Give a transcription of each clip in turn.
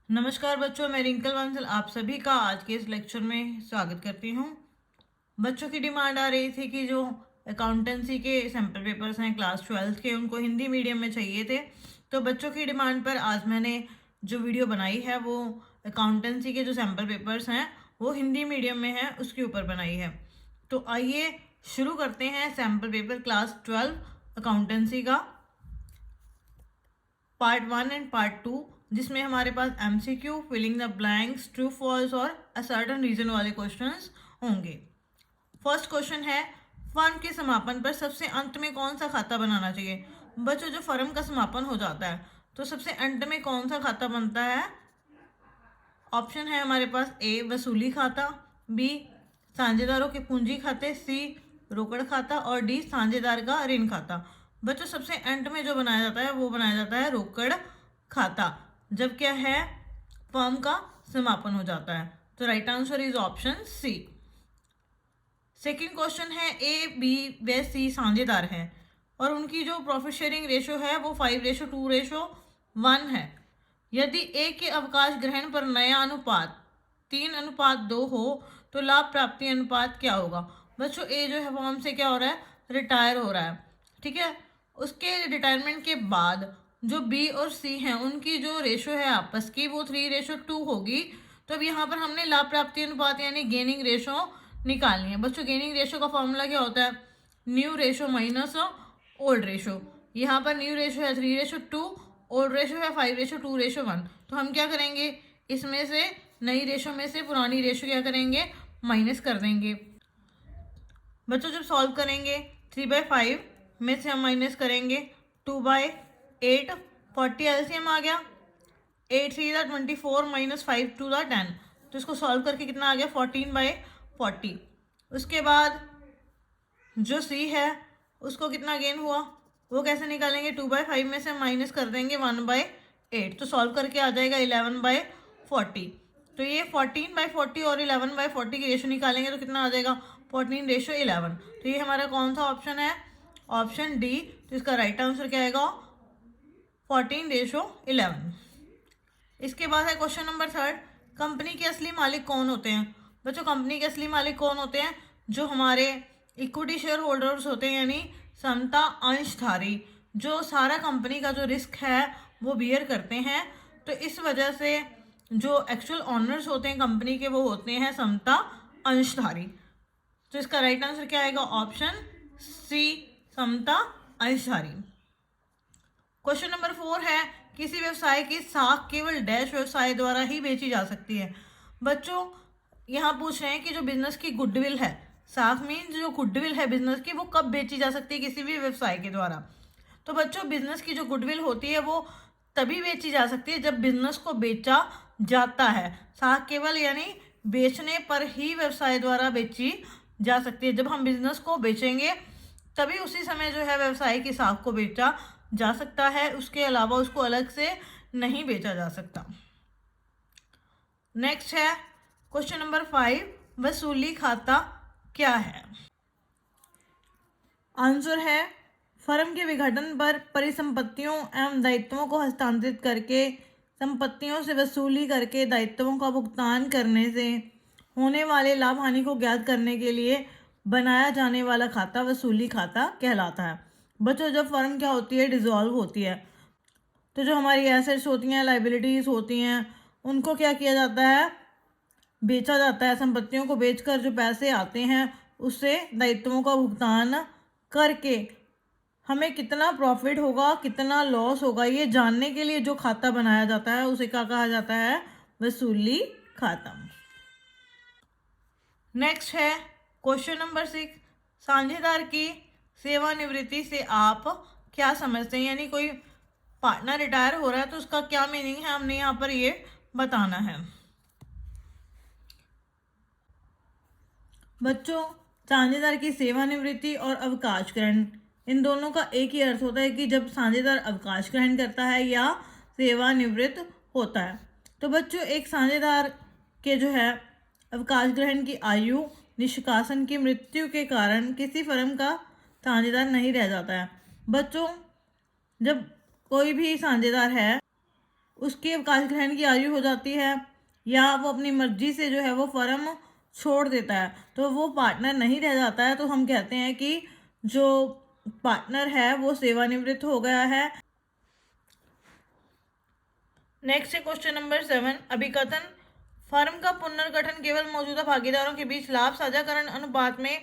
नमस्कार बच्चों, मैं रिंकल बांसल आप सभी का आज के इस लेक्चर में स्वागत करती हूँ। बच्चों की डिमांड आ रही थी कि जो अकाउंटेंसी के सैम्पल पेपर्स हैं क्लास 12 के, उनको हिंदी मीडियम में चाहिए थे। तो बच्चों की डिमांड पर आज मैंने जो वीडियो बनाई है वो अकाउंटेंसी के जो सैम्पल पेपर्स हैं वो हिंदी मीडियम में है उसके ऊपर बनाई है। तो आइए शुरू करते हैं सैम्पल पेपर क्लास 12 अकाउंटेंसी का पार्ट 1 एंड पार्ट 2, जिसमें हमारे पास MCQ, filling the blanks, true false और अ सर्टेन रीजन वाले क्वेश्चंस होंगे। फर्स्ट क्वेश्चन है, फर्म के समापन पर सबसे अंत में कौन सा खाता बनाना चाहिए। बच्चों, जो फर्म का समापन हो जाता है तो सबसे अंत में कौन सा खाता बनता है? ऑप्शन है हमारे पास ए वसूली खाता, बी साझेदारों के पूंजी खाते, सी रोकड़ खाता और डी साझेदार का ऋण खाता। बच्चों, सबसे एंड में जो बनाया जाता है वो बनाया जाता है रोकड़ खाता, जब क्या है फर्म का समापन हो जाता है। तो right answer is option C. Second question है, ए बी व सी साझेदार हैं और उनकी जो प्रॉफिट शेयरिंग रेशो है वो 5:2:1 है। यदि ए के अवकाश ग्रहण पर नया अनुपात 3:2 हो तो लाभ प्राप्ति अनुपात क्या होगा? बच्चों, ए जो है वो हमसे क्या हो रहा है, रिटायर हो रहा है, ठीक है। उसके रिटायरमेंट के बाद जो बी और सी हैं उनकी जो रेशो है आपस की वो 3:2 होगी। तो अब यहाँ पर हमने लाभ प्राप्ति अनुपात यानी गेनिंग रेशो निकालनी है। बच्चों, गेनिंग रेशो का फॉर्मूला क्या होता है? New ratio minus old ratio. यहाँ पर न्यू रेशो है 3:2, ओल्ड रेशो है 5:2:1। तो हम क्या करेंगे, इसमें से नई रेशो में से पुरानी रेशो क्या करेंगे, माइनस कर देंगे। बच्चों, जब सॉल्व करेंगे 3/5 में से हम माइनस करेंगे 2/8, 40 एलसीएम आ गया। 8×3 = 24 - 5×2 = 10। तो इसको सॉल्व करके कितना आ गया, 14/40। उसके बाद जो सी है उसको कितना गेन हुआ वो कैसे निकालेंगे, 2/5 में से माइनस कर देंगे 1/8। तो सॉल्व करके आ जाएगा 11/40। तो ये 14/40 और 11/40 की रेशो निकालेंगे तो कितना आ जाएगा, 14:11। तो ये हमारा कौन सा ऑप्शन है, ऑप्शन डी। तो इसका राइट आंसर क्या आएगा, 14:11। इसके बाद है क्वेश्चन नंबर थर्ड, कंपनी के असली मालिक कौन होते हैं? बच्चों, कंपनी के असली मालिक कौन होते हैं? जो हमारे इक्विटी शेयर होल्डर्स होते हैं, यानी समता अंशधारी, जो सारा कंपनी का जो रिस्क है वो बियर करते हैं। तो इस वजह से जो एक्चुअल ऑनर्स होते हैं कंपनी के वो होते हैं समता अंशधारी। तो इसका राइट आंसर क्या आएगा, ऑप्शन सी, समता अंशधारी। क्वेश्चन नंबर 4 है, किसी व्यवसाय की साख केवल डैश व्यवसाय द्वारा ही बेची जा सकती है। बच्चों, यहाँ पूछ रहे हैं कि जो बिजनेस की गुडविल है, साख मीन जो गुडविल है बिजनेस की, वो कब बेची जा सकती है किसी भी व्यवसाय के द्वारा। तो बच्चों, बिजनेस की जो गुडविल होती है वो तभी बेची जा सकती है जब बिजनेस को बेचा जाता है। साख केवल यानी बेचने पर ही व्यवसाय द्वारा बेची जा सकती है। जब हम बिजनेस को बेचेंगे तभी उसी समय जो है व्यवसाय की साख को बेचा जा सकता है, उसके अलावा उसको अलग से नहीं बेचा जा सकता। नेक्स्ट है क्वेश्चन नंबर 5, वसूली खाता क्या है? आंसर है, फर्म के विघटन पर परिसंपत्तियों एवं दायित्वों को हस्तांतरित करके संपत्तियों से वसूली करके दायित्वों का भुगतान करने से होने वाले लाभ हानि को ज्ञात करने के लिए बनाया जाने वाला खाता वसूली खाता कहलाता है। बच्चों, जब फर्म क्या होती है, डिसॉल्व होती है, तो जो हमारी एसेट्स होती हैं, लाइबिलिटीज़ होती हैं, उनको क्या किया जाता है, बेचा जाता है। संपत्तियों को बेचकर जो पैसे आते हैं उससे दायित्वों का भुगतान करके हमें कितना प्रॉफिट होगा कितना लॉस होगा ये जानने के लिए जो खाता बनाया जाता है उसे क्या कहा जाता है, वसूली खाता। नेक्स्ट है क्वेश्चन नंबर 6, साझेदार की सेवानिवृत्ति से आप क्या समझते हैं? यानी कोई पार्टनर रिटायर हो रहा है तो उसका क्या मीनिंग है, हमने यहाँ पर ये बताना है। बच्चों, साझेदार की सेवानिवृत्ति और अवकाश ग्रहण, इन दोनों का एक ही अर्थ होता है कि जब साझेदार अवकाश ग्रहण करता है या सेवानिवृत्त होता है। तो बच्चों, एक साझेदार के जो है अवकाश ग्रहण की आयु निष्कासन की मृत्यु के कारण किसी फर्म का साझेदार नहीं रह जाता है। बच्चों, जब कोई भी साझेदार है उसकी अवकाश ग्रहण की आयु हो जाती है या वो अपनी मर्जी से जो है वो फर्म छोड़ देता है, तो वो पार्टनर नहीं रह जाता है, तो हम कहते हैं कि जो पार्टनर है वो सेवानिवृत्त हो गया है। नेक्स्ट है क्वेश्चन नंबर 7, अभिकथन। फर्म का पुनर्गठन केवल मौजूदा भागीदारों के बीच लाभ साझाकरण अनुपात में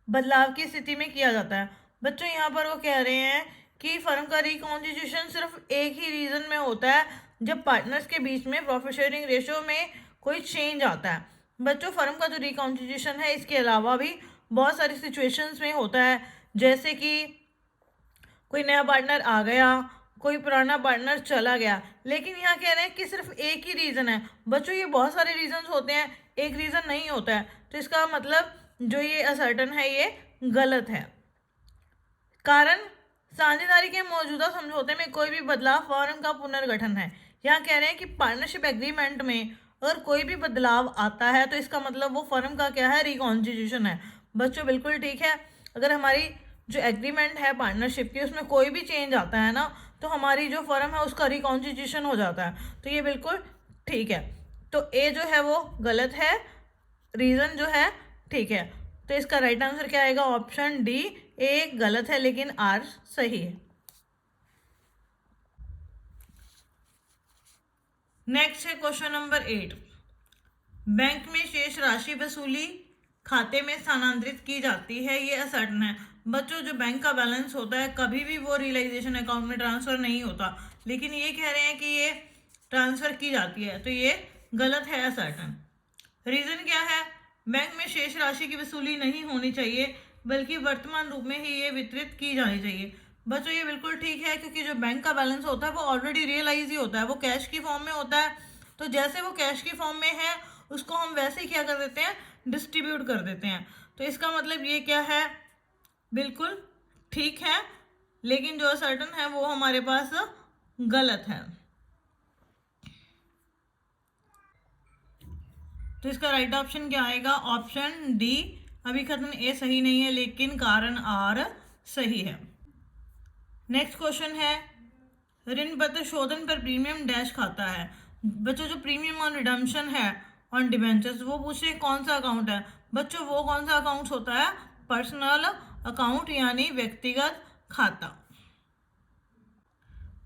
बदलाव की स्थिति में किया जाता है। बच्चों यहाँ पर वो कह रहे हैं कि फर्म का रिकॉन्स्टिट्यूशन सिर्फ एक ही रीजन में होता है, जब पार्टनर्स के बीच में प्रॉफिट शेयरिंग रेशियो में कोई चेंज आता है। बच्चों फर्म का जो रिकॉन्स्टिट्यूशन है इसके अलावा भी बहुत सारी सिचुएशंस में होता है, जैसे कि कोई नया पार्टनर आ गया, कोई पुराना पार्टनर चला गया। लेकिन यहाँ कह रहे हैं कि सिर्फ एक ही रीज़न है। बच्चों ये बहुत सारे रीजंस होते हैं, एक रीज़न नहीं होता है, तो इसका मतलब जो ये असर्टन है ये गलत है। कारण साझेदारी के मौजूदा समझौते में कोई भी बदलाव फर्म का पुनर्गठन है। यहाँ कह रहे हैं कि पार्टनरशिप एग्रीमेंट में अगर कोई भी बदलाव आता है तो इसका मतलब वो फर्म का क्या है, रिकॉन्स्टिट्यूशन है। बच्चों बिल्कुल ठीक है, अगर हमारी जो एग्रीमेंट है पार्टनरशिप की उसमें कोई भी चेंज आता है ना, तो हमारी जो फर्म है उसका रिकॉन्स्टिट्यूशन हो जाता है, तो ये बिल्कुल ठीक है। तो ए जो है वो गलत है, रीज़न जो है ठीक है। तो इसका राइट आंसर क्या आएगा, ऑप्शन डी। ए गलत है लेकिन आर सही है। नेक्स्ट है क्वेश्चन नंबर 8, बैंक में शेष राशि वसूली खाते में स्थानांतरित की जाती है, ये असर्टन है। बच्चों जो बैंक का बैलेंस होता है कभी भी वो रियलाइजेशन अकाउंट में ट्रांसफर नहीं होता, लेकिन ये कह रहे हैं कि ये ट्रांसफर की जाती है, तो ये गलत है, असर्टन। रीजन क्या है, बैंक में शेष राशि की वसूली नहीं होनी चाहिए, बल्कि वर्तमान रूप में ही ये वितरित की जानी चाहिए। बच्चों ये बिल्कुल ठीक है, क्योंकि जो बैंक का बैलेंस होता है वो ऑलरेडी रियलाइज ही होता है, वो कैश की फॉर्म में होता है, तो जैसे वो कैश की फॉर्म में है उसको हम वैसे ही क्या कर देते हैं, डिस्ट्रीब्यूट कर देते हैं। तो इसका मतलब ये क्या है, बिल्कुल ठीक है, लेकिन जो सर्टन है वो हमारे पास गलत है। तो इसका राइट ऑप्शन क्या आएगा, ऑप्शन डी। अभिकथन ए सही नहीं है लेकिन कारण आर सही है। नेक्स्ट क्वेश्चन है, ऋण पत्र शोधन पर प्रीमियम डैश खाता है। बच्चों जो प्रीमियम ऑन रिडम्पशन है ऑन डिबेंचर्स, वो पूछे कौन सा अकाउंट है। बच्चों वो कौन सा अकाउंट होता है, पर्सनल अकाउंट यानी व्यक्तिगत खाता।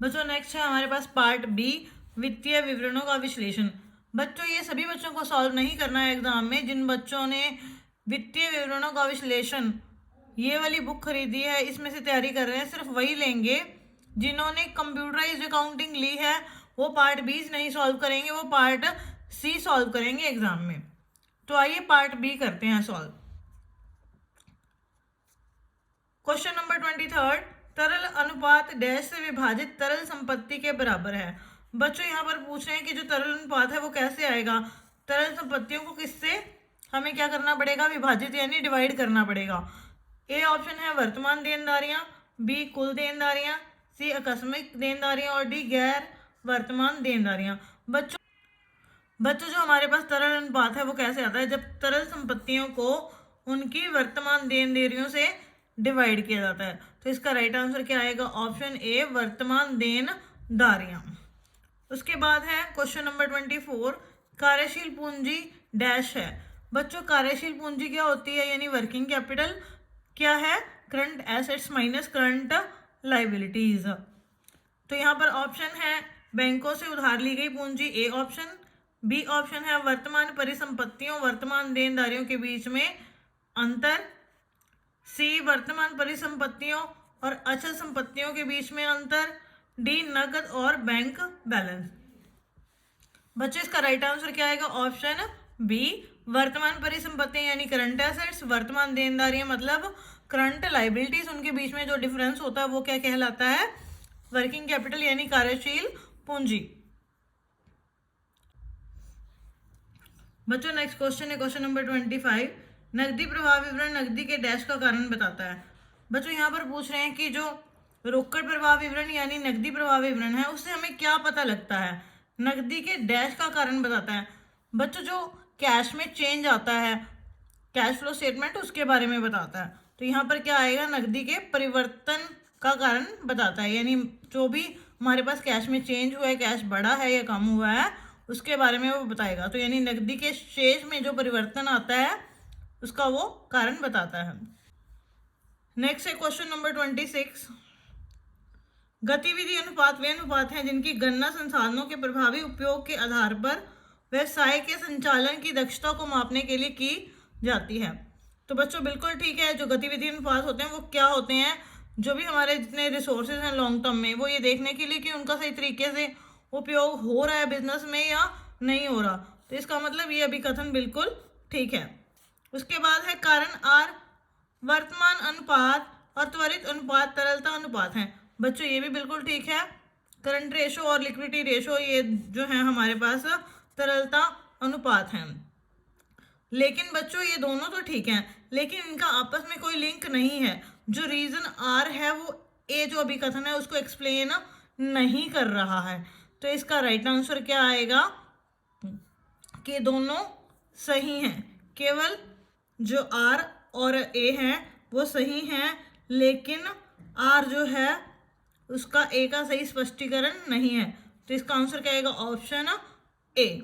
बच्चों नेक्स्ट है हमारे पास पार्ट बी, वित्तीय विवरणों का विश्लेषण। बच्चों ये सभी बच्चों को सॉल्व नहीं करना है एग्जाम में। जिन बच्चों ने वित्तीय विवरणों का विश्लेषण ये वाली बुक खरीदी है, इसमें से तैयारी कर रहे हैं, सिर्फ वही लेंगे। जिन्होंने कंप्यूटराइज्ड अकाउंटिंग ली है वो पार्ट बी नहीं सॉल्व करेंगे, वो पार्ट सी सॉल्व करेंगे एग्जाम में। तो आइए पार्ट बी करते हैं सॉल्व। क्वेश्चन नंबर 23, तरल अनुपात डैश से विभाजित तरल संपत्ति के बराबर है। बच्चों यहाँ पर पूछ रहे हैं कि जो तरल अनुपात है वो कैसे आएगा। तरल संपत्तियों को किससे हमें क्या करना पड़ेगा, विभाजित यानी डिवाइड करना पड़ेगा। ए ऑप्शन है वर्तमान देनदारियां, बी कुल देनदारियां, सी आकस्मिक देनदारियां और डी गैर वर्तमान देनदारियां। बच्चों जो हमारे पास तरल अनुपात है वो कैसे आता है, जब तरल संपत्तियों को उनकी वर्तमान देनदारियों से डिवाइड किया जाता है। तो इसका राइट आंसर क्या आएगा, ऑप्शन ए वर्तमान देनदारियां। उसके बाद है क्वेश्चन नंबर 24, कार्यशील पूंजी डैश है। बच्चों कार्यशील पूंजी क्या होती है, यानी वर्किंग कैपिटल क्या है, current assets minus current liabilities. तो यहाँ पर ऑप्शन है बैंकों से उधार ली गई पूंजी, ए ऑप्शन। बी ऑप्शन है वर्तमान परिसंपत्तियों वर्तमान देनदारियों के बीच में अंतर। सी वर्तमान परिसंपत्तियों और अचल संपत्तियों के बीच में अंतर। डी नकद और बैंक बैलेंस। बच्चों इसका राइट आंसर क्या आएगा, ऑप्शन बी वर्तमान परिसंपत्तियां यानी करंट एसेट्स, वर्तमान देनदारियां मतलब करंट लाइबिलिटीज, उनके बीच में जो डिफरेंस होता है वो क्या कहलाता है, वर्किंग कैपिटल यानी कार्यशील पूंजी। बच्चों नेक्स्ट क्वेश्चन है क्वेश्चन नंबर 25, नकदी प्रवाह विवरण नकदी के डैश का कारण बताता है। बच्चों यहाँ पर पूछ रहे हैं कि जो रोकड़ प्रवाह विवरण यानी नकदी प्रवाह विवरण है उससे हमें क्या पता लगता है, नकदी के डैश का कारण बताता है। बच्चों जो कैश में चेंज आता है, कैश फ्लो स्टेटमेंट, उसके बारे में बताता है। तो यहाँ पर क्या आएगा, नकदी के परिवर्तन का कारण बताता है, यानी जो भी हमारे पास कैश में चेंज हुआ है, कैश बढ़ा है या कम हुआ है, उसके बारे में वो बताएगा। तो यानी नकदी के शेष में जो परिवर्तन आता है उसका वो कारण बताता है। नेक्स्ट है क्वेश्चन नंबर 26। गतिविधि अनुपात वे अनुपात हैं जिनकी गणना संसाधनों के प्रभावी उपयोग के आधार पर व्यवसाय के संचालन की दक्षता को मापने के लिए की जाती है। तो बच्चों बिल्कुल ठीक है, जो गतिविधि अनुपात होते हैं वो क्या होते हैं, जो भी हमारे जितने रिसोर्सेज हैं लॉन्ग टर्म में, वो ये देखने के लिए कि उनका सही तरीके से उपयोग हो रहा है बिजनेस में या नहीं हो रहा। तो इसका मतलब ये अभिकथन बिल्कुल ठीक है। उसके बाद है कारण आर वर्तमान अनुपात और त्वरित अनुपात तरलता अनुपात हैं। बच्चों ये भी बिल्कुल ठीक है। करंट रेशो और लिक्विडिटी रेशो ये जो है हमारे पास तरलता अनुपात हैं। लेकिन बच्चों ये दोनों तो ठीक हैं, लेकिन इनका आपस में कोई लिंक नहीं है। जो रीजन आर है वो ए जो अभिकथन है उसको एक्सप्लेन नहीं कर रहा है। तो इसका राइट आंसर क्या आएगा कि दोनों सही हैं, केवल जो आर और ए हैं वो सही हैं, लेकिन आर जो है उसका ए का सही स्पष्टीकरण नहीं है। तो इसका आंसर क्या आएगा, ऑप्शन ए।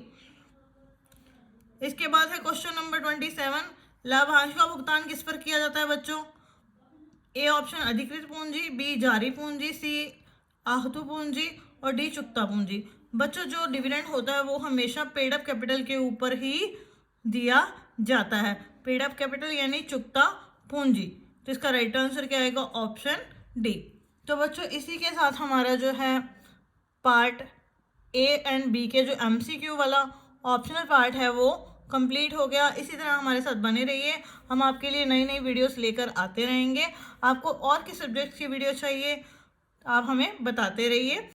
इसके बाद है क्वेश्चन नंबर 27। लाभांश का भुगतान किस पर किया जाता है बच्चों? ए ऑप्शन अधिकृत पूंजी, बी जारी पूंजी, सी आहतु पूंजी और डी चुकता पूंजी। बच्चों जो डिविडेंड होता है वो हमेशा पेड अप कैपिटल के ऊपर ही दिया जाता है। पेड अप कैपिटल यानी चुकता पूंजी। तो इसका राइट आंसर क्या आएगा, ऑप्शन डी। तो बच्चों इसी के साथ हमारा जो है पार्ट ए एंड बी के जो एमसीक्यू वाला ऑप्शनल पार्ट है वो कंप्लीट हो गया। इसी तरह हमारे साथ बने रहिए, हम आपके लिए नई नई वीडियोस लेकर आते रहेंगे। आपको और किस सब्जेक्ट की वीडियो चाहिए आप हमें बताते रहिए।